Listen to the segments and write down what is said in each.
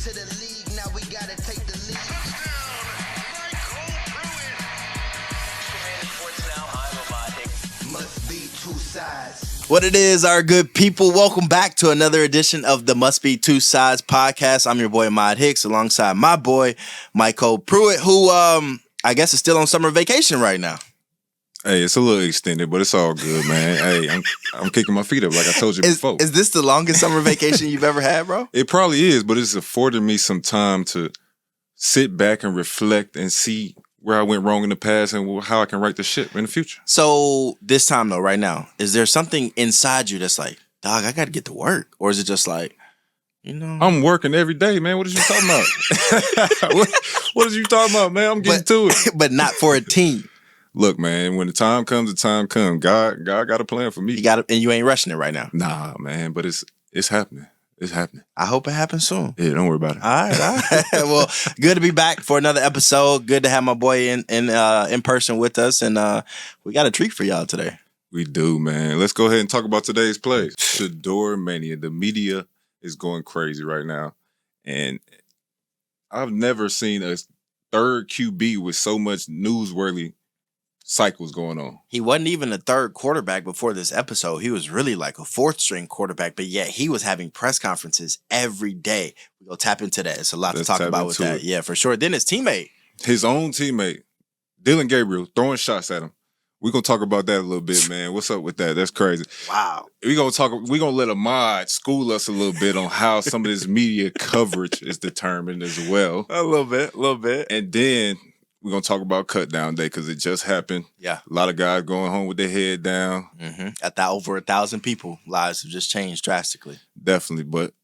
to the league, now we gotta take the lead. Touchdown, MyCole Pruitt. Sports Now, I'm Ahmad, Hicks. Must be two sides. What it is, our good people. Welcome back to another edition of the Must Be Two Sides podcast. I'm your boy Ahmad Hicks alongside my boy MyCole Pruitt, who I guess is still on summer vacation right now. Hey, it's a little extended, but it's all good, man. Hey, I'm kicking my feet up like I told you before. Is this the longest summer vacation you've ever had, bro? It probably is, but it's afforded me some time to sit back and reflect and see where I went wrong in the past and how I can right the ship in the future. So this time though, right now, is there something inside you that's like, dog, I got to get to work? Or is it just like, you know? I'm working every day, man. What are you talking about? what are you talking about, man? I'm getting to it. But not for a team. Look, man, when the time comes, the time comes. God got a plan for me. You got it, and you ain't rushing it right now. Nah, man, but it's happening. It's happening. I hope it happens soon. Yeah, don't worry about it. All right. Well, good to be back for another episode. Good to have my boy in person with us, and we got a treat for y'all today. We do, man. Let's go ahead and talk about today's play. Shedeur Mania. The media is going crazy right now, and I've never seen a third QB with so much newsworthy cycles going on. He wasn't even a third quarterback before this episode. He was really like a fourth string quarterback, but yet he was having press conferences every day. We're going to tap into that. It's a lot to talk about with that. Yeah, for sure. Then his teammate. His own teammate, Dillon Gabriel, throwing shots at him. We're going to talk about that a little bit, man. What's up with that? That's crazy. Wow. We're going to let Ahmad school us a little bit on how some of this media coverage is determined as well. A little bit. And then we're going to talk about cut down day because it just happened. Yeah. A lot of guys going home with their head down. Mm-hmm. Over 1,000 people, lives have just changed drastically. Definitely. But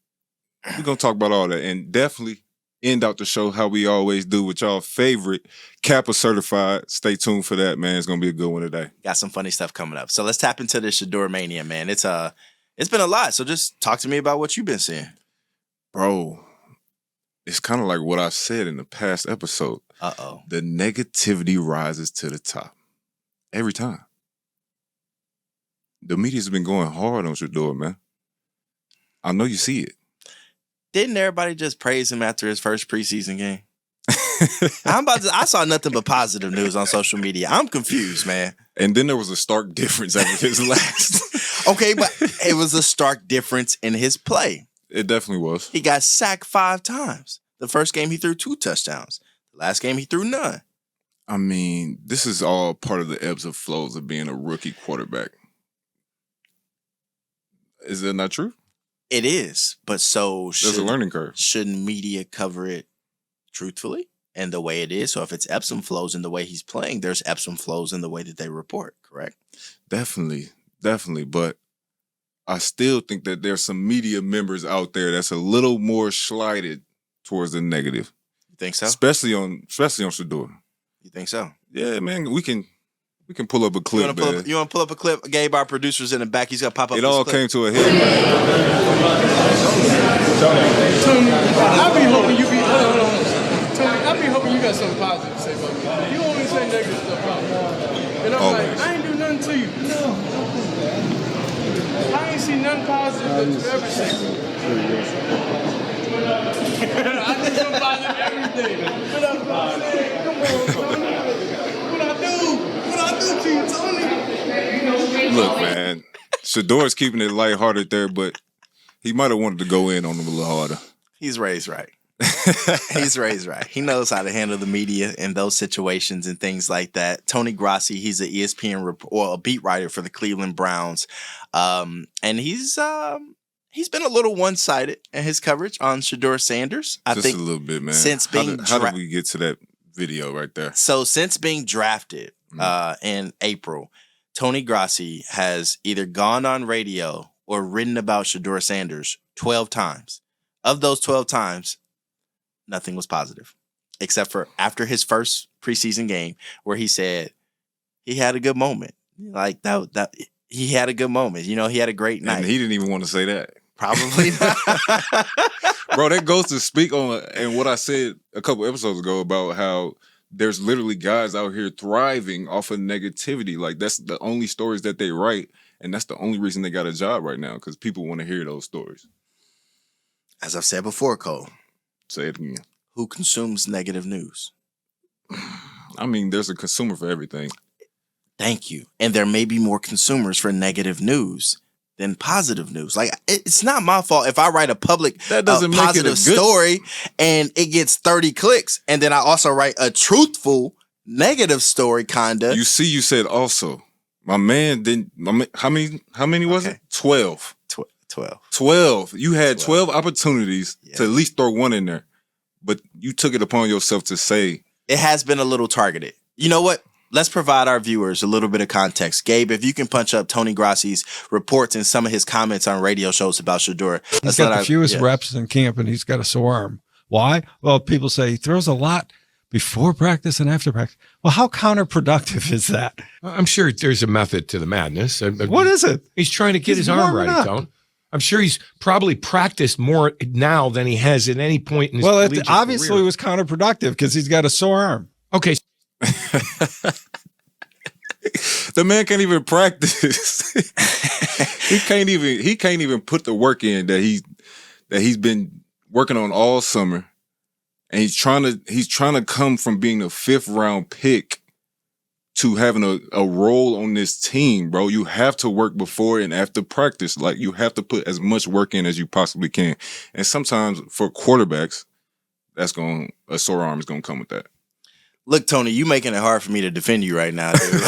we're going to talk about all that and definitely end out the show how we always do with y'all favorite Kappa Certified. Stay tuned for that, man. It's going to be a good one today. Got some funny stuff coming up. So let's tap into the Shedeur Mania, man. It's been a lot. So just talk to me about what you've been seeing. Bro, it's kind of like what I said in the past episode. Uh-oh. The negativity rises to the top. Every time. The media's been going hard on Shedeur, man. I know you see it. Didn't everybody just praise him after his first preseason game? I saw nothing but positive news on social media. I'm confused, man. And then there was a stark difference after his last. Okay, but it was a stark difference in his play. It definitely was. He got sacked 5 times. The first game, he threw 2 touchdowns. The last game, he threw none. I mean, this is all part of the ebbs and flows of being a rookie quarterback. Is that not true? It is, but so there's a learning curve. Shouldn't media cover it truthfully and the way it is? So if it's ebbs and flows in the way he's playing, there's ebbs and flows in the way that they report, correct? Definitely. But I still think that there's some media members out there that's a little more slighted towards the negative. You think so? Especially on Shedeur. You think so? Yeah, man. We can pull up a clip. You want to pull up a clip? Gabe, our producer's in the back. He's gonna pop up. It all came to a head. Tony, I be hoping you got something positive to say about me. You always say negative stuff about me. And I'm Always. like, I ain't do nothing to you. No. I ain't see nothing positive that you ever said. I do something positive every day. What I'm saying? Come on, Tony. What I do to you, Tony? Look, man. Shedeur's keeping it lighthearted there, but he might have wanted to go in on him a little harder. He's raised right. He's raised right. He knows how to handle the media in those situations and things like that. Tony Grossi, he's an ESPN or a beat writer for the Cleveland Browns, and he's been a little one-sided in his coverage on Shedeur Sanders. I think a little bit, man. Since being how did we get to that video right there? So since being drafted in April, Tony Grossi has either gone on radio or written about Shedeur Sanders 12 times. Of those 12 times, nothing was positive, except for after his first preseason game where he said he had a good moment. Like that he had a good moment. You know, he had a great night. And he didn't even want to say that. Probably not. Bro, that goes to speak on and what I said a couple episodes ago about how there's literally guys out here thriving off of negativity. Like, that's the only stories that they write, and that's the only reason they got a job right now, because people want to hear those stories. As I've said before, Cole, Say it again. Who consumes negative news? I mean, there's a consumer for everything. Thank you. And there may be more consumers for negative news than positive news. Like, it's not my fault if I write a public That doesn't make it a positive good story and it gets 30 clicks, and then I also write a truthful negative story, kinda. You see, you said also. My man didn't. How many was it? 12. 12. 12. You had 12 opportunities to at least throw one in there, but you took it upon yourself to say it has been a little targeted. You know what? Let's provide our viewers a little bit of context. Gabe, if you can punch up Tony Grassi's reports and some of his comments on radio shows about Shedeur. He's got the fewest reps in camp, and he's got a sore arm. Why? Well, people say he throws a lot before practice and after practice. Well, how counterproductive is that? I'm sure there's a method to the madness. What is it? He's trying to get his arm ready, Tone. I'm sure he's probably practiced more now than he has at any point in his Well, collegiate it obviously career. was counterproductive because he's got a sore arm. Okay. the man can't even practice. he can't even put the work in that he's been working on all summer. And he's trying to come from being a 5th round pick to having a role on this team, bro. You have to work before and after practice. Like, you have to put as much work in as you possibly can. And sometimes for quarterbacks, a sore arm is gonna come with that. Look, Tony, you making it hard for me to defend you right now, dude.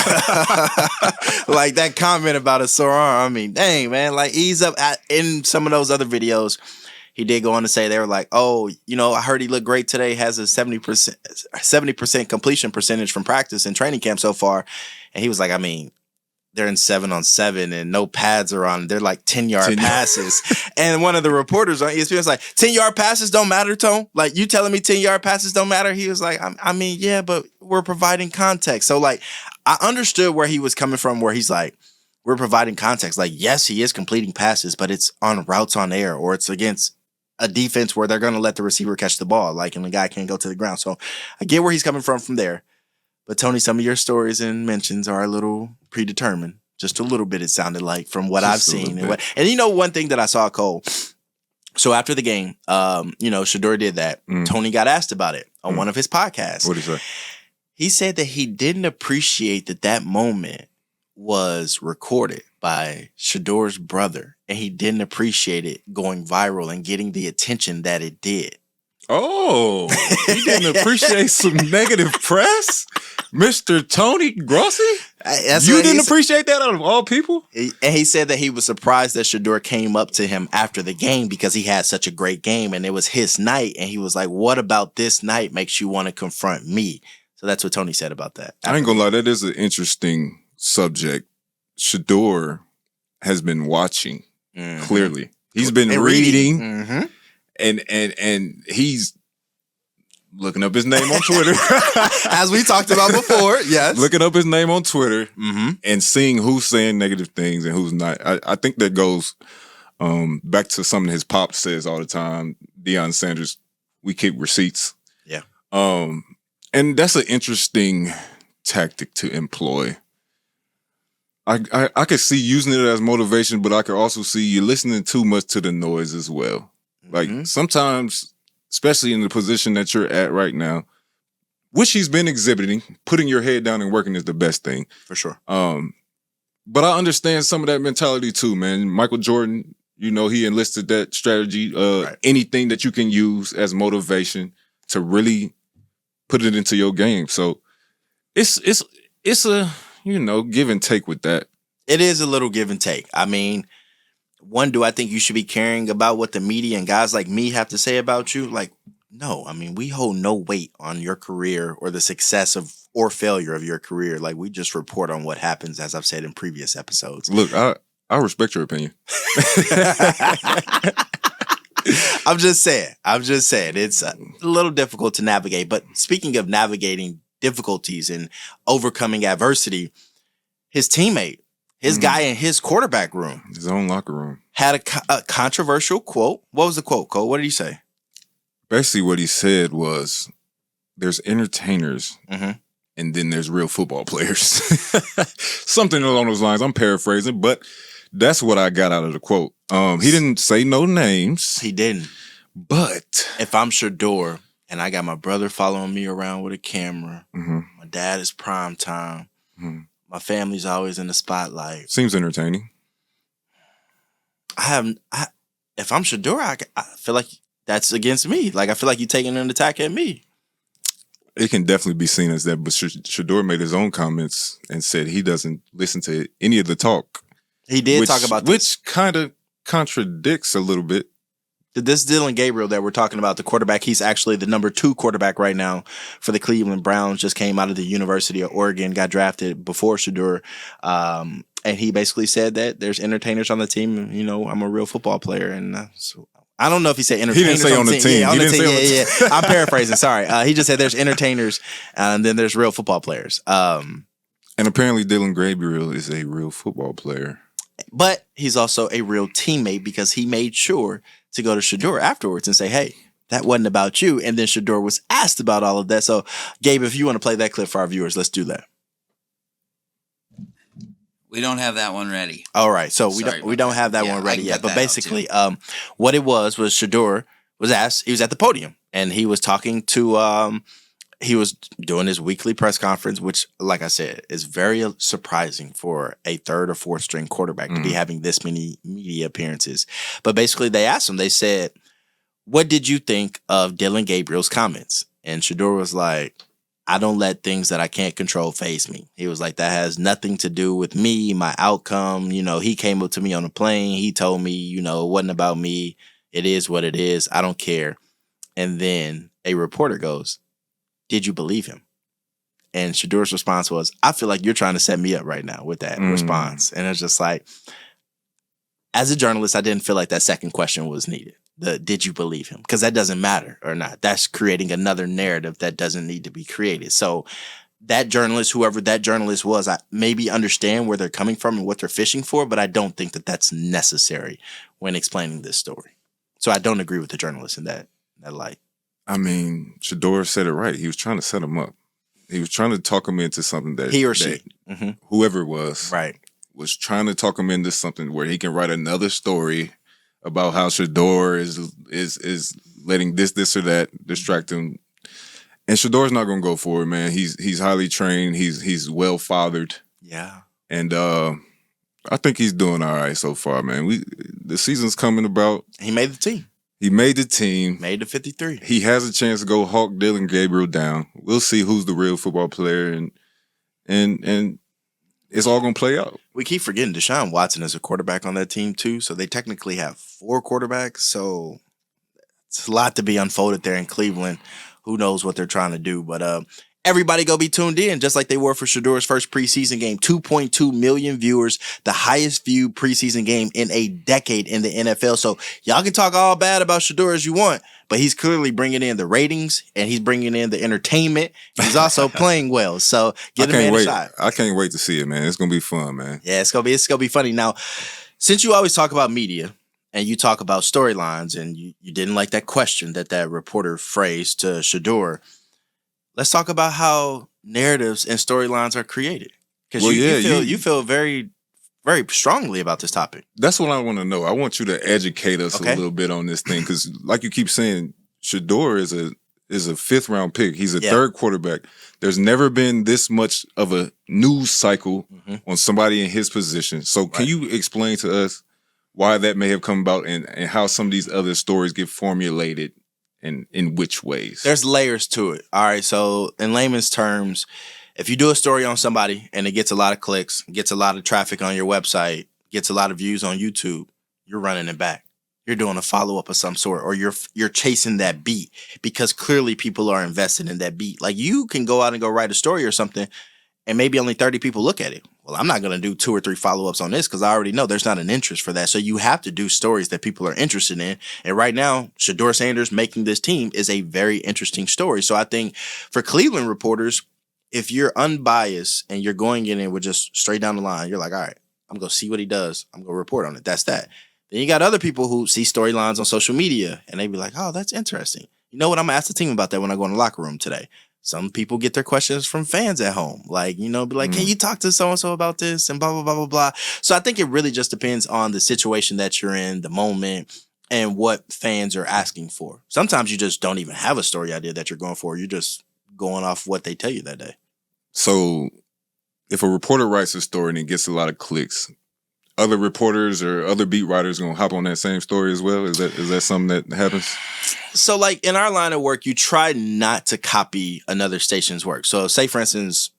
Like, that comment about a sore arm, I mean, dang, man, like, ease up. In some of those other videos, he did go on to say, they were like, oh, you know, I heard he looked great today, has a 70% completion percentage from practice and training camp so far. And he was like, I mean, they're in 7-on-7 and no pads are on. They're like 10-yard passes. And one of the reporters on ESPN was like, 10-yard passes don't matter, Tone? Like, you telling me 10-yard passes don't matter? He was like, I mean, yeah, but we're providing context. So, like, I understood where he was coming from, where he's like, we're providing context. Like, yes, he is completing passes, but it's on routes on air, or it's against a defense where they're going to let the receiver catch the ball, like, and the guy can't go to the ground. So I get where he's coming from there. But Tony, some of your stories and mentions are a little predetermined. Just a little bit, it sounded like, from what I've seen. And you know, one thing that I saw, Cole. So after the game, you know, Shedeur did that. Tony got asked about it on one of his podcasts. What did he say? He said that he didn't appreciate that moment was recorded by Shedeur's brother, and he didn't appreciate it going viral and getting the attention that it did. Oh, he didn't appreciate some negative press? Mr. Tony Grossi? You didn't appreciate that out of all people? And he said that he was surprised that Shedeur came up to him after the game because he had such a great game and it was his night. And he was like, what about this night makes you want to confront me? So that's what Tony said about that. I ain't gonna lie, that is an interesting subject. Shedeur has been watching, clearly. He's been reading. And he's looking up his name on Twitter. As we talked about before, yes. Looking up his name on Twitter and seeing who's saying negative things and who's not. I think that goes back to something his pop says all the time. Deion Sanders, we keep receipts. Yeah. And that's an interesting tactic to employ. I could see using it as motivation, but I could also see you listening too much to the noise as well. Like, sometimes, especially in the position that you're at right now, which he's been exhibiting, putting your head down and working is the best thing. For sure. But I understand some of that mentality too, man. Michael Jordan, you know, he enlisted that strategy, anything that you can use as motivation to really put it into your game. So it's a, you know, give and take with that. It is a little give and take. I mean, one, do I think you should be caring about what the media and guys like me have to say about you? Like, no. I mean, we hold no weight on your career or the success of or failure of your career. Like, we just report on what happens, as I've said in previous episodes. Look, I respect your opinion. I'm just saying. It's a little difficult to navigate. But speaking of navigating difficulties and overcoming adversity, his teammate, his guy in his quarterback room, his own locker room, had a controversial quote. What was the quote, Cole? What did he say? Basically, what he said was, there's entertainers and then there's real football players. Something along those lines. I'm paraphrasing, but that's what I got out of the quote. He didn't say no names. He didn't. But if I'm Shedeur and I got my brother following me around with a camera, my dad is prime time, my family's always in the spotlight. Seems entertaining. If I'm Shedeur, I feel like that's against me. Like, I feel like you're taking an attack at me. It can definitely be seen as that, but Shedeur made his own comments and said he doesn't listen to any of the talk. He did talk about this. Which kind of contradicts a little bit. This Dillon Gabriel that we're talking about, the quarterback, he's actually the number 2 quarterback right now for the Cleveland Browns, just came out of the University of Oregon, got drafted before Shedeur. And he basically said that there's entertainers on the team. And, you know, I'm a real football player. And so I don't know if he said entertainers. He didn't say on the team. Yeah, on the team. Yeah. I'm paraphrasing. Sorry. He just said there's entertainers and then there's real football players. And apparently Dillon Gabriel is a real football player. But he's also a real teammate because he made sure to go to Shedeur afterwards and say, hey, that wasn't about you. And then Shedeur was asked about all of that. So, Gabe, if you want to play that clip for our viewers, let's do that. We don't have that one ready. All right. So we don't have that one ready yet. But basically, what it was Shedeur was asked, he was at the podium and he was talking to he was doing his weekly press conference, which, like I said, is very surprising for a 3rd or 4th string quarterback to be having this many media appearances. But basically, they asked him, they said, what did you think of Dillon Gabriel's comments? And Shedeur was like, I don't let things that I can't control faze me. He was like, that has nothing to do with me, my outcome. You know, he came up to me on a plane. He told me, you know, it wasn't about me. It is what it is. I don't care. And then a reporter goes, did you believe him? And Shedeur's response was, I feel like you're trying to set me up right now with that response. And it's just like, as a journalist, I didn't feel like that second question was needed. Did you believe him? Because that doesn't matter or not. That's creating another narrative that doesn't need to be created. So that journalist, whoever that journalist was, I maybe understand where they're coming from and what they're fishing for, but I don't think that that's necessary when explaining this story. So I don't agree with the journalist in that light. I mean, Shedeur said it right. He was trying to set him up. He was trying to talk him into something that he or she, whoever it was, right, was trying to talk him into something where he can write another story about how Shedeur is letting this or that distract him. And Shedeur's not gonna go for it, man. He's highly trained. He's well fathered. Yeah, and I think he's doing all right so far, man. The season's coming about. He made the team. He made the team. Made the 53. He has a chance to go hawk Dillon Gabriel down. We'll see who's the real football player, and it's all gonna play out. We keep forgetting Deshaun Watson is a quarterback on that team too, so they technically have 4 quarterbacks. So it's a lot to be unfolded there in Cleveland. Who knows what they're trying to do? But everybody go be tuned in, just like they were for Shedeur's first preseason game. 2.2 million viewers, the highest viewed preseason game in a decade in the NFL. So y'all can talk all bad about Shedeur as you want, but he's clearly bringing in the ratings and he's bringing in the entertainment. He's also playing well. So give the man a shot. I can't wait to see it, man. It's gonna be fun, man. Yeah, it's gonna be funny. Now, since you always talk about media and you talk about storylines, and you didn't like that question that reporter phrased to Shedeur, let's talk about how narratives and storylines are created. Because you feel very, very strongly about this topic. That's what I want to know. I want you to educate us a little bit on this thing, because, like you keep saying, Shedeur is a 5th round pick. He's a 3rd quarterback. There's never been this much of a news cycle on somebody in his position. So, can you explain to us why that may have come about and how some of these other stories get formulated? And in which ways? There's layers to it. All right. So in layman's terms, if you do a story on somebody and it gets a lot of clicks, gets a lot of traffic on your website, gets a lot of views on YouTube, you're running it back. You're doing a follow-up of some sort, or you're chasing that beat because clearly people are invested in that beat. Like, you can go out and go write a story or something and maybe only 30 people look at it. Well, I'm not going to do 2 or 3 follow-ups on this because I already know there's not an interest for that. So you have to do stories that people are interested in. And right now, Shedeur Sanders making this team is a very interesting story. So I think for Cleveland reporters, if you're unbiased and you're going in with just straight down the line, you're like, all right, I'm going to see what he does. I'm going to report on it. That's that. Then you got other people who see storylines on social media and they be like, oh, that's interesting. You know what? I'm going to ask the team about that when I go in the locker room today. Some people get their questions from fans at home. Like, be like, can you talk to so-and-so about this? And blah, blah, blah, blah, blah. So I think it really just depends on the situation that you're in, the moment, and what fans are asking for. Sometimes you just don't even have a story idea that you're going for. You're just going off what they tell you that day. So if a reporter writes a story and it gets a lot of clicks, other reporters or other beat writers going to hop on that same story as well? Is that something that happens? So like in our line of work, you try not to copy another station's work. So say, for instance,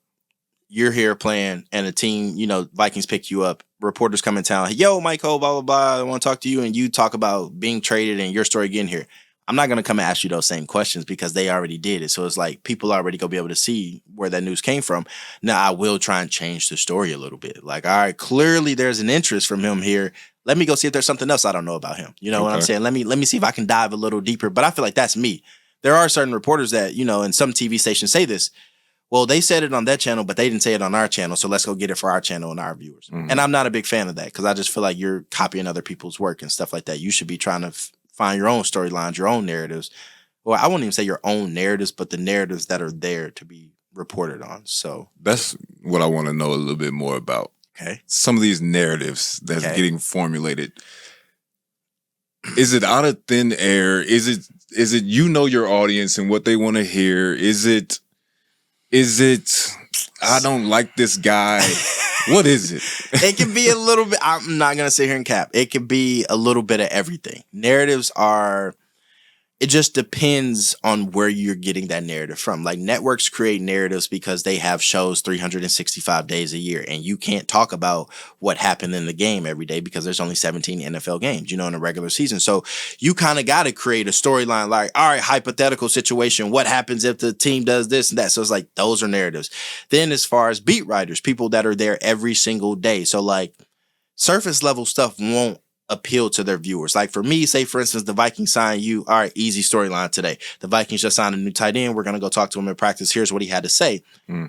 you're here playing and a team, Vikings pick you up. Reporters come in town. Yo, MyCole, blah, blah, blah. I want to talk to you. And you talk about being traded and your story getting here. I'm not going to come and ask you those same questions because they already did it. So it's like people already going to be able to see where that news came from. Now, I will try and change the story a little bit. Like, all right, clearly there's an interest from him here. Let me go see if there's something else I don't know about him. You know what I'm saying? Let me see if I can dive a little deeper. But I feel like that's me. There are certain reporters that, and some TV stations say this. Well, they said it on that channel, but they didn't say it on our channel. So let's go get it for our channel and our viewers. Mm-hmm. And I'm not a big fan of that because I just feel like you're copying other people's work and stuff like that. You should be trying to find your own storylines, your own narratives. Well, I wouldn't even say your own narratives, but the narratives that are there to be reported on. So that's what I want to know a little bit more about. Okay. Some of these narratives that's getting formulated. Is it out of thin air? Is it your audience and what they want to hear? Is it I don't like this guy? What is it? It can be a little bit. I'm not going to sit here and cap. It can be a little bit of everything. Narratives are, it just depends on where you're getting that narrative from. Like networks create narratives because they have shows 365 days a year. And you can't talk about what happened in the game every day because there's only 17 NFL games, in a regular season. So you kind of got to create a storyline like, all right, hypothetical situation. What happens if the team does this and that? So it's like, those are narratives. Then as far as beat writers, people that are there every single day. So like surface level stuff won't appeal to their viewers. Like for me, say for instance, the Vikings sign you. All right, easy storyline today. The Vikings just signed a new tight end. We're going to go talk to him in practice. Here's what he had to say.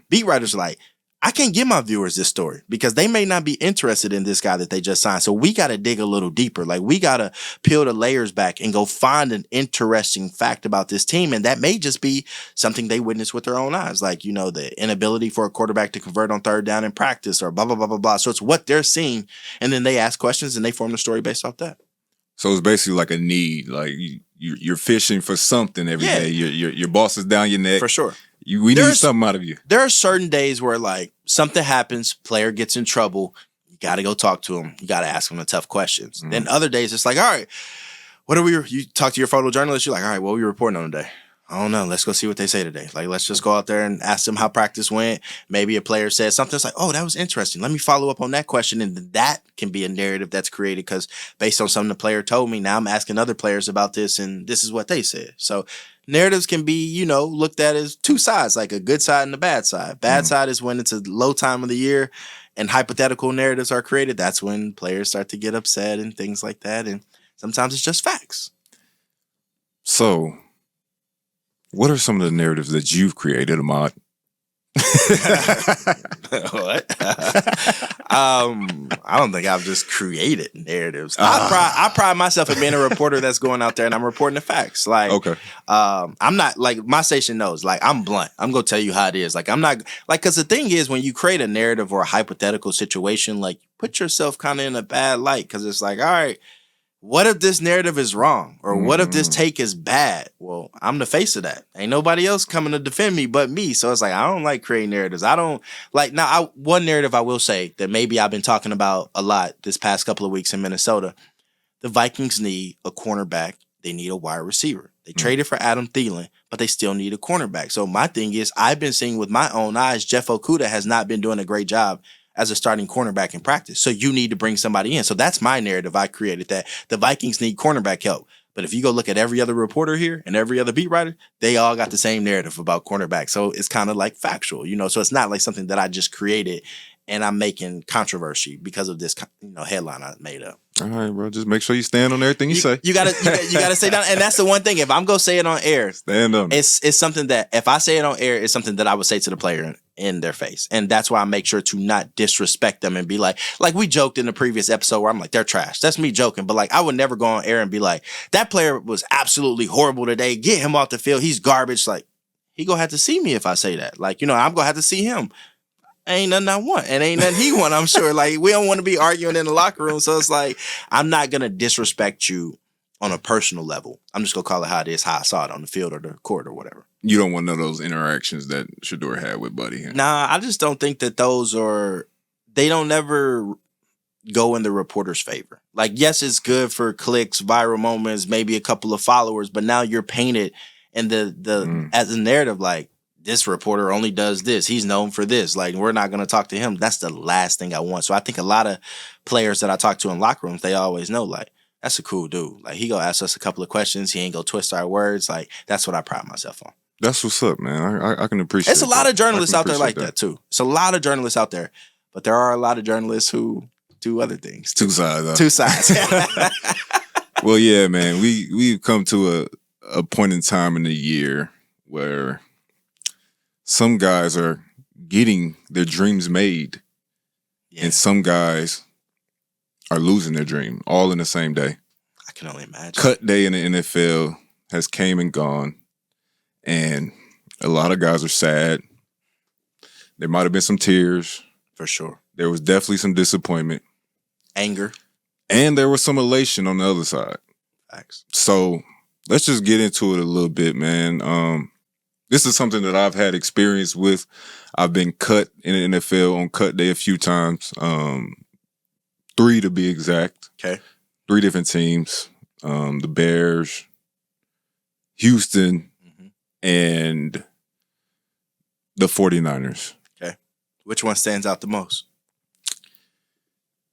Beat writers are like, I can't give my viewers this story because they may not be interested in this guy that they just signed. So we got to dig a little deeper. Like we got to peel the layers back and go find an interesting fact about this team. And that may just be something they witnessed with their own eyes. Like, the inability for a quarterback to convert on third down in practice or blah, blah, blah, blah, blah. So it's what they're seeing. And then they ask questions and they form the story based off that. So it's basically like a need. Like you're fishing for something every day. Your boss is down your neck. For sure. We need something out of you. There are certain days where like something happens, player gets in trouble, you got to go talk to him. You got to ask him the tough questions. Then other days it's like, all right, you talk to your photojournalist, you're like, all right, what were you reporting on today? I don't know. Let's go see what they say today. Like, let's just go out there and ask them how practice went. Maybe a player says something. It's like, oh, that was interesting. Let me follow up on that question. And that can be a narrative that's created because based on something the player told me, now I'm asking other players about this and this is what they said. So narratives can be, looked at as two sides, like a good side and a bad side. Bad side is when it's a low time of the year and hypothetical narratives are created. That's when players start to get upset and things like that. And sometimes it's just facts. So what are some of the narratives that you've created, Ahmad? What? I don't think I've just created narratives. I pride myself in being a reporter that's going out there and I'm reporting the facts. Like, okay. I'm not like my station knows. Like, I'm blunt. I'm gonna tell you how it is. Like, I'm not like because the thing is when you create a narrative or a hypothetical situation, like, put yourself kind of in a bad light because it's like, all right. What if this narrative is wrong? Or what if this take is bad? Well, I'm the face of that. Ain't nobody else coming to defend me but me. So it's like, I don't like creating narratives. I don't like now. One narrative I will say that maybe I've been talking about a lot this past couple of weeks in Minnesota. The Vikings need a cornerback. They need a wide receiver. They traded for Adam Thielen, but they still need a cornerback. So my thing is, I've been seeing with my own eyes, Jeff Okudah has not been doing a great job as a starting cornerback in practice. So you need to bring somebody in. So that's my narrative I created, that the Vikings need cornerback help. But if you go look at every other reporter here and every other beat writer, they all got the same narrative about cornerback. So it's kind of like factual, so it's not like something that I just created and I'm making controversy because of this, headline I made up. All right, bro. Just make sure you stand on everything you say. You gotta say that, and that's the one thing. If I'm gonna say it on air, stand on. It's something that if I say it on air, it's something that I would say to the player in their face, and that's why I make sure to not disrespect them and be like we joked in the previous episode where I'm like, they're trash. That's me joking, but like I would never go on air and be like, that player was absolutely horrible today. Get him off the field. He's garbage. Like he gonna have to see me if I say that. Like I'm gonna have to see him. Ain't nothing I want, and ain't nothing he want, I'm sure. Like, we don't want to be arguing in the locker room, so it's like, I'm not going to disrespect you on a personal level. I'm just gonna call it how it is, how I saw it on the field or the court or whatever. You don't want none of those interactions that Shedeur had with Buddy. Nah, I just don't think that they don't never go in the reporter's favor. Like, yes, it's good for clicks, viral moments, maybe a couple of followers, but now you're painted in as a narrative like, this reporter only does this. He's known for this. Like, we're not going to talk to him. That's the last thing I want. So I think a lot of players that I talk to in locker rooms, they always know, like, that's a cool dude. Like, he going to ask us a couple of questions. He ain't going to twist our words. Like, that's what I pride myself on. That's what's up, man. I can appreciate It's a lot that. of journalists out there like that too. It's a lot of journalists out there. But there are a lot of journalists who do other things. Two sides. Two sides. Well, yeah, man. We've come to a point in time in the year where some guys are getting their dreams made, and some guys are losing their dream all in the same day. I can only imagine. Cut day in the NFL has came and gone, and a lot of guys are sad. There might have been some tears. For sure. There was definitely some disappointment. Anger. And there was some elation on the other side. Facts. So let's just get into it a little bit, man. This is something that I've had experience with. I've been cut in the NFL on cut day a few times. 3 to be exact. Okay. 3 different teams. The Bears, Houston, and the 49ers. Okay. Which one stands out the most?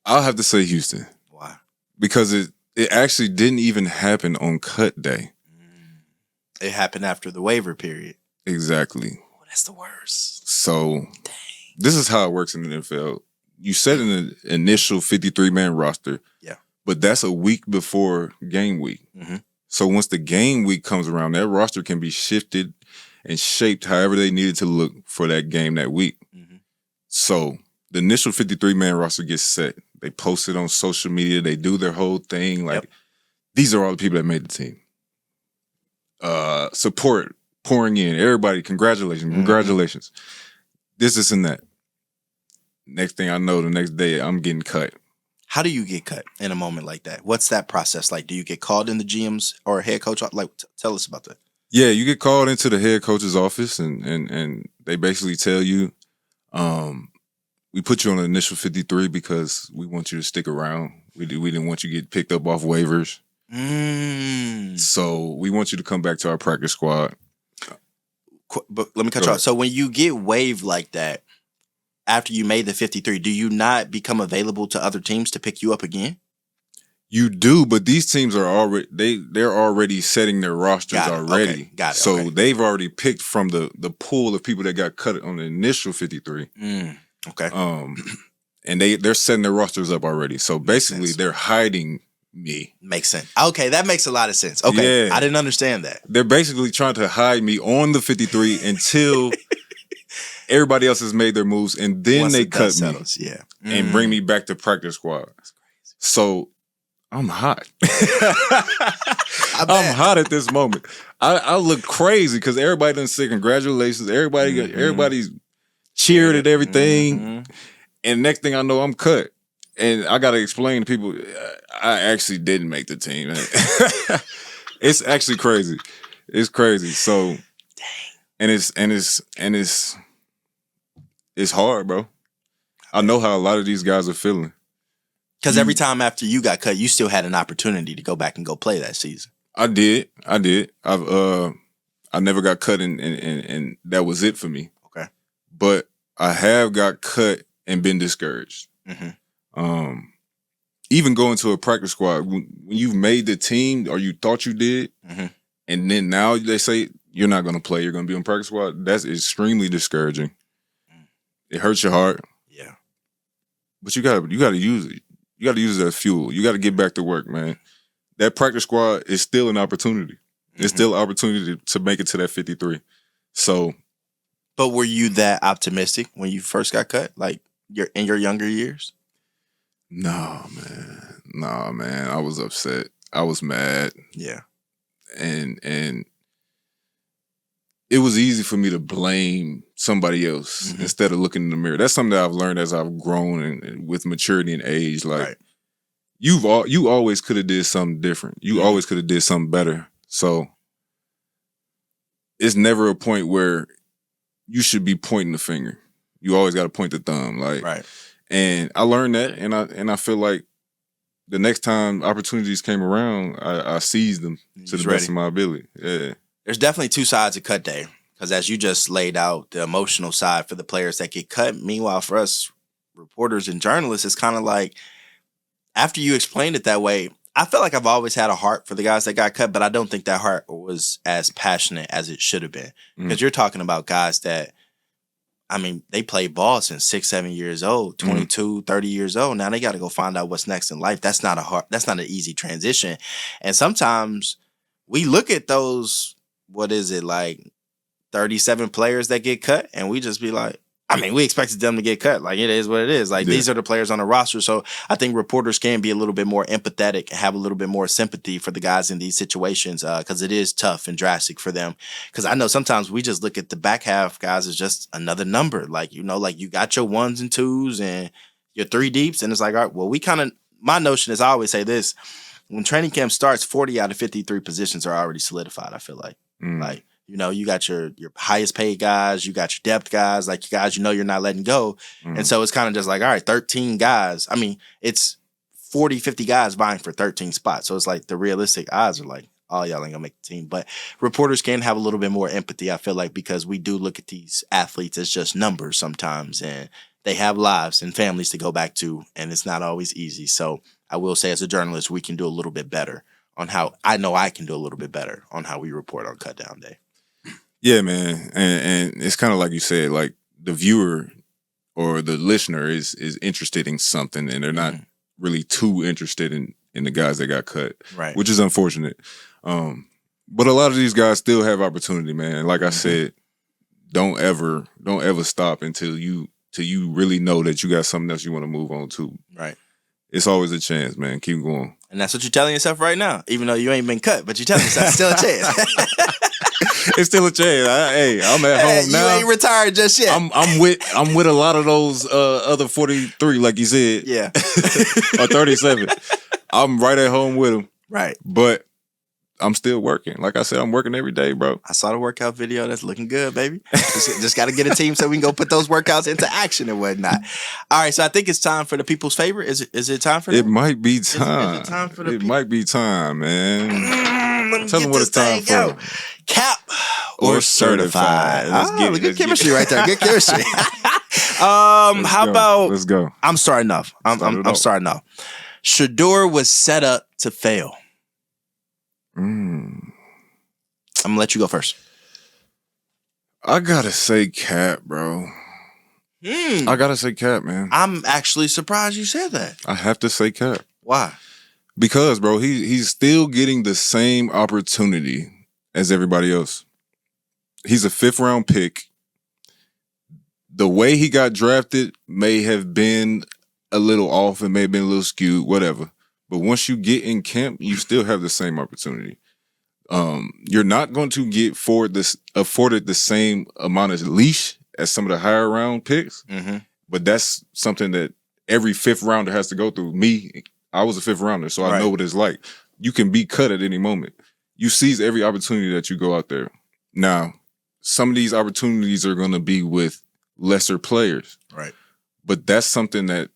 I'll have to say Houston. Why? Because it actually didn't even happen on cut day. It happened after the waiver period. Exactly. Oh, that's the worst. So this is how it works in the NFL. You set an initial 53-man roster. Yeah. But that's a week before game week. Mm-hmm. So once the game week comes around, that roster can be shifted and shaped however they needed to look for that game that week. Mm-hmm. So the initial 53-man roster gets set. They post it on social media. They do their whole thing. Like, these are all the people that made the team. Support pouring in. Everybody, congratulations. Congratulations. This and that. Next thing I know, the next day, I'm getting cut. How do you get cut in a moment like that? What's that process like? Do you get called in the GM's or head coach? Like, tell us about that. Yeah, you get called into the head coach's office, and they basically tell you, we put you on the initial 53 because we want you to stick around. We didn't want you to get picked up off waivers. So we want you to come back to our practice squad. But let me cut you off. So when you get waived like that, after you made the 53, do you not become available to other teams to pick you up again? You do, but these teams are already they're already setting their rosters already. Okay. Got it. So they've already picked from the pool of people that got cut on the initial 53. Okay. And they're setting their rosters up already. So basically they're hiding me. Makes sense. Okay, that makes a lot of sense. Okay. Yeah. I didn't understand that. They're basically trying to hide me on the 53 until everybody else has made their moves, and then Once they the cut dust me settles, and bring me back to practice squad. So I'm hot. I'm hot at this moment. I look crazy because everybody done said congratulations. Everybody's cheered at everything. And next thing I know, I'm cut. And I got to explain to people, I actually didn't make the team. It's actually crazy. It's crazy. So, and it's hard, bro. I know how a lot of these guys are feeling. Because every time after you got cut, you still had an opportunity to go back and go play that season. I did. I never got cut, and that was it for me. Okay. But I have got cut and been discouraged. Even going to a practice squad, when you've made the team or you thought you did, and then now they say you're not going to play, you're going to be on practice squad, that's extremely discouraging. It hurts your heart. Yeah. But you gotta use it. You gotta use it as fuel. You gotta get back to work, man. That practice squad is still an opportunity. It's still an opportunity to make it to that 53. So, but were you that optimistic when you first got cut? Like in your younger years? No, man. I was upset. I was mad. Yeah. And it was easy for me to blame somebody else instead of looking in the mirror. That's something that I've learned as I've grown and with maturity and age. Like, you always could have did something different. You always could have did something better. So it's never a point where you should be pointing the finger. You always got to point the thumb. Like, Right. And I learned that, and I feel like the next time opportunities came around, I seized them to the best of my ability. Yeah. There's definitely two sides of cut day, because as you just laid out, the emotional side for the players that get cut. Meanwhile, for us reporters and journalists, it's kind of like, after you explained it that way, I felt like I've always had a heart for the guys that got cut, but I don't think that heart was as passionate as it should have been. Because you're talking about guys that, I mean, they played ball since 6, 7 years old, 22, 30 years old. Now they got to go find out what's next in life. That's not an easy transition. And sometimes we look at those, what is it, like 37 players that get cut, and we just be like, I mean, we expected them to get cut. Like, it is what it is. Like, these are the players on the roster. So I think reporters can be a little bit more empathetic and have a little bit more sympathy for the guys in these situations, because it is tough and drastic for them. Because I know sometimes we just look at the back half guys as just another number. Like, you know, like you got your 1s and 2s and your 3 deeps. And it's like, all right, well, my notion is, I always say this, when training camp starts, 40 out of 53 positions are already solidified, I feel like. Like, you know, you got your highest paid guys, you got your depth guys, like you guys, you know, you're not letting go. And so it's kind of just like, all right, 13 guys. I mean, it's 40, 50 guys vying for 13 spots. So it's like the realistic odds are like, oh, y'all ain't gonna make the team. But reporters can have a little bit more empathy, I feel like, because we do look at these athletes as just numbers sometimes, and they have lives and families to go back to, and it's not always easy. So I will say, as a journalist, we can do a little bit better on how, I know I can do a little bit better on how we report on cut down day. Yeah, man. And it's kind of like you said, like the viewer or the listener is interested in something, and they're not really too interested in the guys that got cut, Right. which is unfortunate. But a lot of these guys still have opportunity, man. Like I said, don't ever stop until you really know that you got something else you want to move on to. Right. It's always a chance, man. Keep going. And that's what you're telling yourself right now, even though you ain't been cut, but you're telling yourself it's still a chance. It's still a chance. I'm at home now. You ain't retired just yet. I'm with a lot of those other 43, like you said. Yeah. Or 37. I'm right at home with them. Right. But I'm still working. Like I said, I'm working every day, bro. I saw the workout video. That's looking good, baby. Just got to get a team so we can go put those workouts into action and whatnot. All right, so I think it's time for the people's favorite. Is it time for that? It might be time. Is it time for the It might be time, man. Tell them what it's time for. Cap or certified. Let's get it. Good chemistry right there. Good chemistry. Let's go. I'm starting off. I'm starting off. Shedeur was set up to fail. I'm gonna let you go first. I gotta say Cap, bro. I gotta say Cap, man. I'm actually surprised you said that. I have to say Cap. Why? Because, bro, he's still getting the same opportunity as everybody else. He's a 5th-round pick. The way he got drafted may have been a little off. It may have been a little skewed, whatever. But once you get in camp, you still have the same opportunity. You're not going to get afforded the same amount of leash as some of the higher round picks. But that's something that every 5th rounder has to go through. Me, I was a 5th rounder, so I know what it's like. You can be cut at any moment. You seize every opportunity that you go out there. Now, some of these opportunities are going to be with lesser players. Right. But that's something that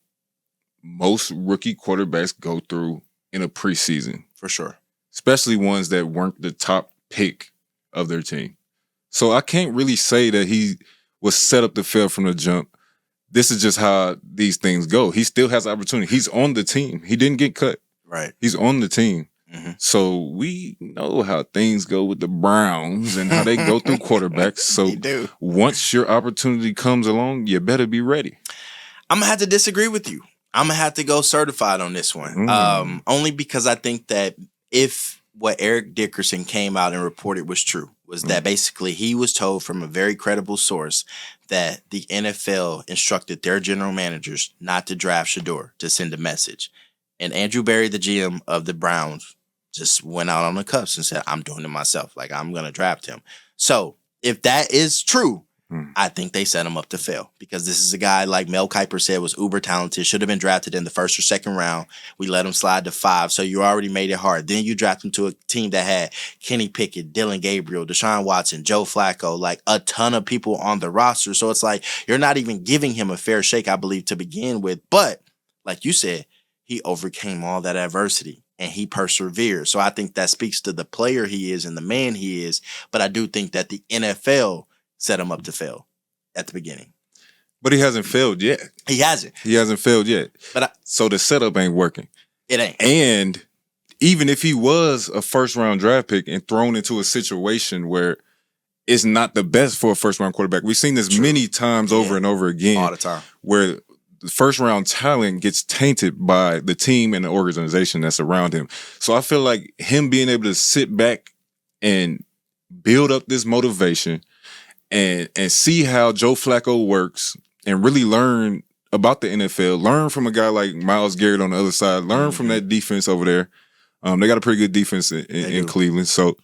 most rookie quarterbacks go through in a preseason. For sure. Especially ones that weren't the top pick of their team. So I can't really say that he was set up to fail from the jump. This is just how these things go. He still has opportunity. He's on the team. He didn't get cut. Right. He's on the team. So we know how things go with the Browns and how they go through quarterbacks. So once your opportunity comes along, you better be ready. I'm going to have to disagree with you. I'm going to have to go certified on this one. Only because I think that if what Eric Dickerson came out and reported was true, was that basically he was told from a very credible source that the NFL instructed their general managers not to draft Shedeur, to send a message. And Andrew Berry, the GM of the Browns, just went out on the cuffs and said, I'm doing it myself. Like, I'm going to draft him. So if that is true, I think they set him up to fail because this is a guy, like Mel Kiper said, was uber talented, should have been drafted in the first or second round. We let him slide to 5, so you already made it hard. Then you draft him to a team that had Kenny Pickett, Dillon Gabriel, Deshaun Watson, Joe Flacco, like a ton of people on the roster. So it's like you're not even giving him a fair shake, I believe, to begin with. But like you said, he overcame all that adversity and he persevered. So I think that speaks to the player he is and the man he is. But I do think that the NFL set him up to fail at the beginning. But he hasn't failed yet. He hasn't. He hasn't failed yet. But so the setup ain't working. It ain't. And even if he was a first-round draft pick and thrown into a situation where it's not the best for a first-round quarterback, we've seen this many times over and over again. All the time. Where the first-round talent gets tainted by the team and the organization that's around him. So I feel like him being able to sit back and build up this motivation and see how Joe Flacco works and really learn about the NFL, learn from a guy like Myles Garrett on the other side, learn from that defense over there. They got a pretty good defense in Cleveland. So,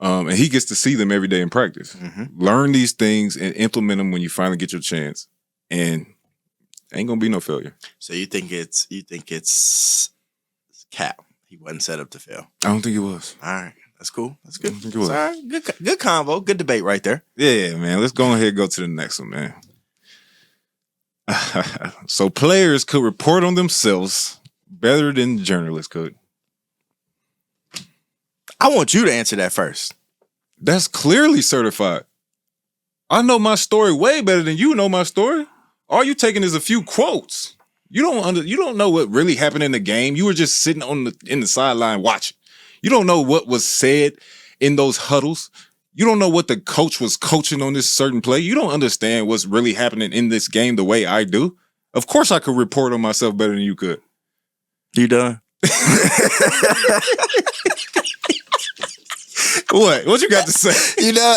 and he gets to see them every day in practice. Learn these things and implement them when you finally get your chance. And ain't gonna be no failure. So you think it's cap. He wasn't set up to fail. I don't think it was. All right. That's cool. That's good. I don't think it was. All right. Good convo. Good debate right there. Yeah, man. Let's go ahead and go to the next one, man. So players could report on themselves better than journalists could. I want you to answer that first. That's clearly certified. I know my story way better than you know my story. All you taking is a few quotes. You don't know what really happened in the game. You were just sitting in the sideline watching. You don't know what was said in those huddles. You don't know what the coach was coaching on this certain play. You don't understand what's really happening in this game the way I do. Of course I could report on myself better than you could. You done? What you got to say? You know?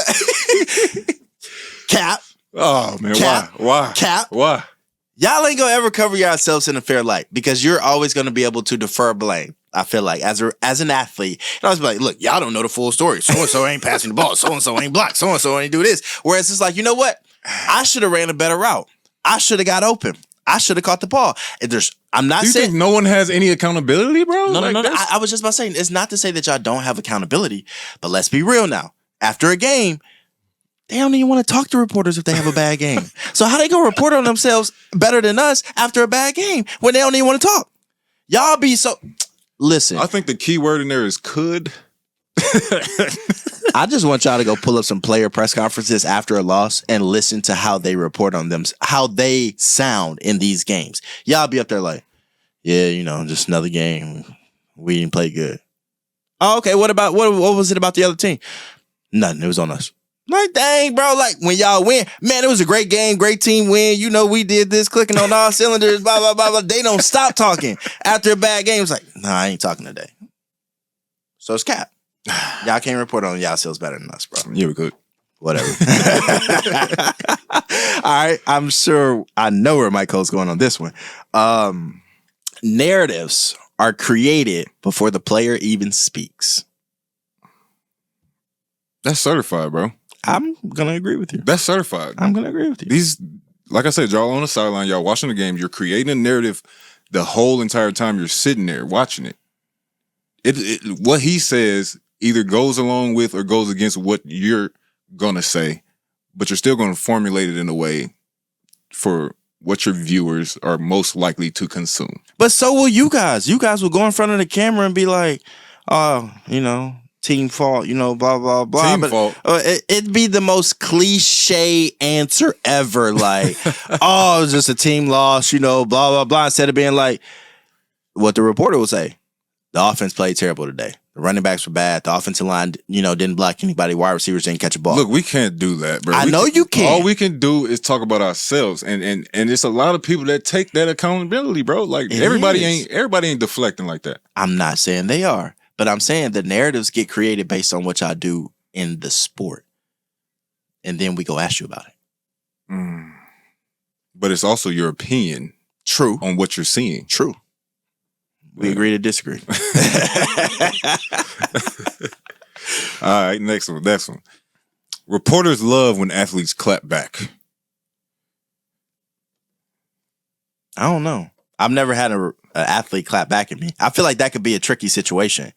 Cap. Oh, man. Cap. Why? Cap. Why? Y'all ain't gonna ever cover yourselves in a fair light because you're always gonna be able to defer blame. I feel like as an athlete, and I was like, look, y'all don't know the full story. So-and-so ain't passing the ball. So-and-so ain't blocked. So-and-so ain't do this. Whereas it's like, you know what? I should have ran a better route. I should have got open. I should have caught the ball. I'm not Do you saying think no one has any accountability, bro? No. I was just about saying it's not to say that y'all don't have accountability, but let's be real now. After a game, they don't even want to talk to reporters if they have a bad game. So how they gonna report on themselves better than us after a bad game when they don't even want to talk? Y'all be so. Listen, I think the key word in there is could. I just want y'all to go pull up some player press conferences after a loss and listen to how they report on them, how they sound in these games. Y'all be up there like, yeah, just another game. We didn't play good. Oh, okay. What was it about the other team? Nothing. It was on us. Like, dang, bro. Like, when y'all win, man, it was a great game, great team win. We did this, clicking on all cylinders, blah, blah, blah, blah. They don't stop talking. After a bad game, it's like, nah, I ain't talking today. So it's cap. Y'all can't report on y'allselves better than us, bro. Yeah, we could. Whatever. All right. I'm sure I know where MyCole's going on this one. Narratives are created before the player even speaks. That's certified, bro. I'm going to agree with you. That's certified. I'm going to agree with you. These, like I said, y'all on the sideline, y'all watching the game, you're creating a narrative the whole entire time you're sitting there watching it. What he says either goes along with or goes against what you're going to say, but you're still going to formulate it in a way for what your viewers are most likely to consume. But so will you guys. You guys will go in front of the camera and be like, team fault, blah, blah, blah. Team fault. It'd be the most cliche answer ever. Like, oh, it was just a team loss, blah, blah, blah. Instead of being like what the reporter will say. The offense played terrible today. The running backs were bad. The offensive line, didn't block anybody. Wide receivers didn't catch a ball. Look, we can't do that, bro. I know you can't. All we can do is talk about ourselves. And it's a lot of people that take that accountability, bro. Like everybody ain't deflecting like that. I'm not saying they are. But I'm saying the narratives get created based on what y'all do in the sport. And then we go ask you about it. But it's also your opinion. True. On what you're seeing. True. We agree to disagree. All right, next one. Reporters love when athletes clap back. I don't know. I've never had an athlete clap back at me. I feel like that could be a tricky situation.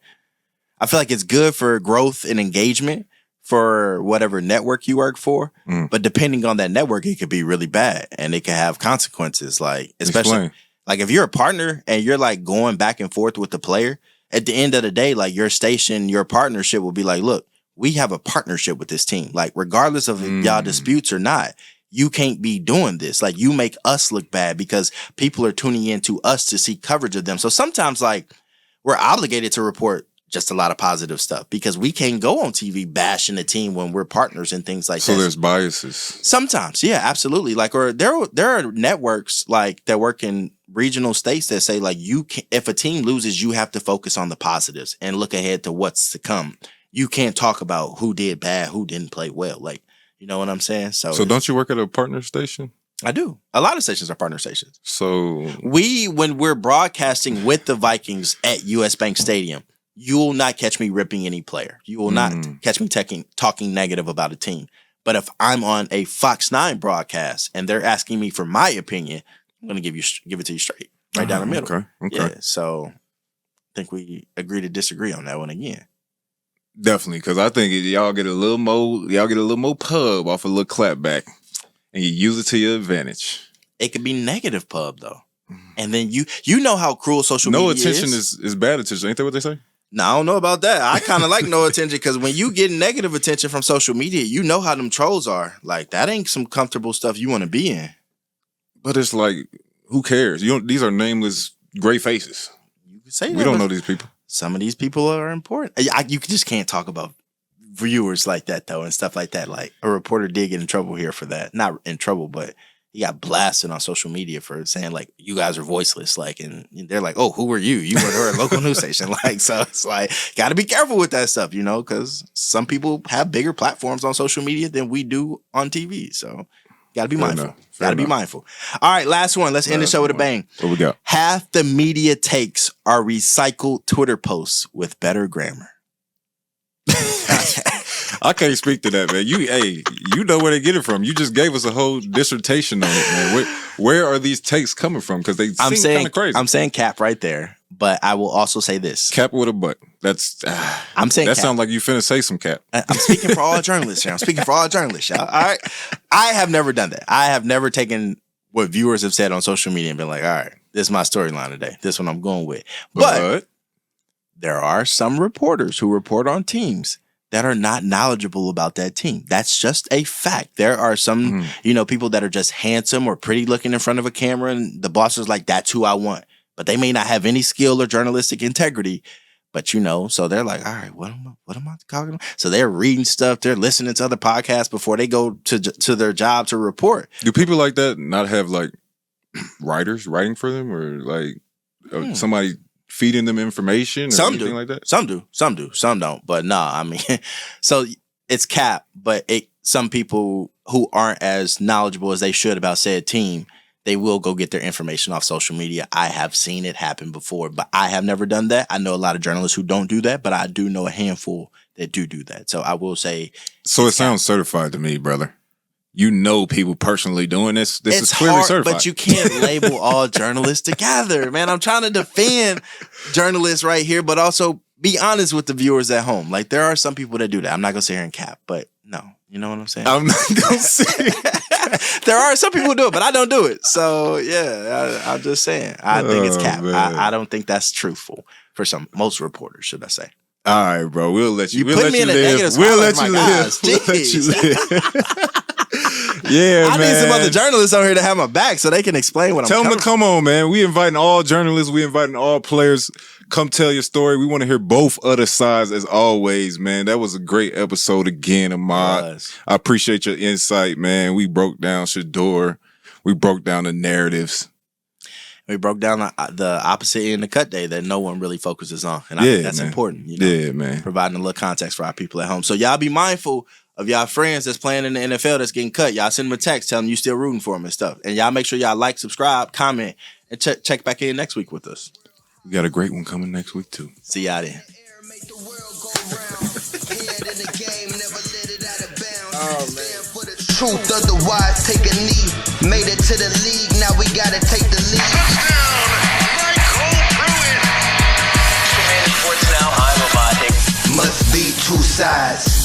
I feel like it's good for growth and engagement for whatever network you work for. But depending on that network, it could be really bad and it could have consequences. Like, especially like if you're a partner and you're like going back and forth with the player, at the end of the day, like your station, your partnership will be like, look, we have a partnership with this team. Like, regardless of if y'all disputes or not, you can't be doing this. Like, you make us look bad because people are tuning in to us to see coverage of them. So sometimes, like, we're obligated to report just a lot of positive stuff because we can't go on TV bashing the team when we're partners and things like that. So there's biases. Sometimes, yeah, absolutely. Like, or there are networks like that work in regional states that say like if a team loses, you have to focus on the positives and look ahead to what's to come. You can't talk about who did bad, who didn't play well. Like, you know what I'm saying? So don't you work at a partner station? I do. A lot of stations are partner stations. So when we're broadcasting with the Vikings at US Bank Stadium, you will not catch me ripping any player. You will not catch me talking negative about a team. But if I'm on a Fox 9 broadcast and they're asking me for my opinion, I'm going to give it to you straight, right down the middle. Okay. Yeah, so I think we agree to disagree on that one again. Definitely, because I think y'all get a little more pub off a little clapback, and you use it to your advantage. It could be negative pub though, and then you know how cruel social media is. No attention is bad attention. Ain't that what they say? No, I don't know about that. I kind of like no attention because when you get negative attention from social media, you know how them trolls are. Like, that ain't some comfortable stuff you want to be in. But it's like, who cares? These are nameless gray faces. You can say that. We don't know these people. Some of these people are important. You just can't talk about viewers like that though and stuff like that. Like, a reporter did get in trouble here for that. Not in trouble, but he got blasted on social media for saying like, you guys are voiceless. Like, and they're like, oh, who are you? You were a local news station. Like, so it's like, got to be careful with that stuff, you know, because some people have bigger platforms on social media than we do on TV. So got to be mindful. Got to be mindful. All right, last one. Let's end the show with a bang. What we got? Half the media takes are recycled Twitter posts with better grammar. I can't speak to that, man. You know where they get it from. You just gave us a whole dissertation on it, man. Where are these takes coming from? Because they seem kind of crazy. I'm saying cap right there, but I will also say this. Cap with a butt. I'm saying that cap. sounds like you finna say some cap. I'm speaking for all journalists here. I'm speaking for all journalists, y'all. All right. I have never done that. I have never taken what viewers have said on social media and been like, all right, this is my storyline today. This one I'm going with. But there are some reporters who report on teams that are not knowledgeable about that team. That's just a fact. There are some, people that are just handsome or pretty looking in front of a camera, and the boss is like, that's who I want. But they may not have any skill or journalistic integrity. But so they're like, all right, what am I talking about? So they're reading stuff, they're listening to other podcasts before they go to their job to report. Do people like that not have like writers writing for them, or like somebody feeding them information or some anything do. Like that? Some do. Some don't. But nah, I mean, so it's cap, but some people who aren't as knowledgeable as they should about said team, they will go get their information off social media. I have seen it happen before, but I have never done that. I know a lot of journalists who don't do that, but I do know a handful that do that. So I will say. So it sounds certified to me, brother. You know people personally doing this. This is clearly hard, certified. but you can't label all journalists together, man. I'm trying to defend journalists right here, but also be honest with the viewers at home. Like, there are some people that do that. I'm not going to sit here and cap, but no. You know what I'm saying? I'm not going to say there are some people who do it, but I don't do it. So, yeah, I'm just saying. I think it's cap. I don't think that's truthful for most reporters, should I say. All right, bro. We'll let you put me in a negative spot. We'll let you live. We'll let you live. Yeah, I need some other journalists on here to have my back so they can explain what Tell I'm them to come on, man. We inviting all journalists. We inviting all players. Come tell your story. We want to hear both other sides as always, man. That was a great episode again, Ahmad. I appreciate your insight, man. We broke down Shedeur. We broke down the narratives. We broke down the opposite end of cut day that no one really focuses on. And I think that's important. Yeah, man. Providing a little context for our people at home. So y'all be mindful of y'all friends that's playing in the NFL that's getting cut. Y'all send them a text telling them you still rooting for them and stuff. And y'all make sure y'all like, subscribe, comment, and check back in next week with us. We got a great one coming next week, too. See y'all then. Truth, otherwise take a knee. Made it to the league, now we gotta take the lead. Touchdown, MyCole Pruitt. Sports Now, I'm Ahmad. Must be two sides.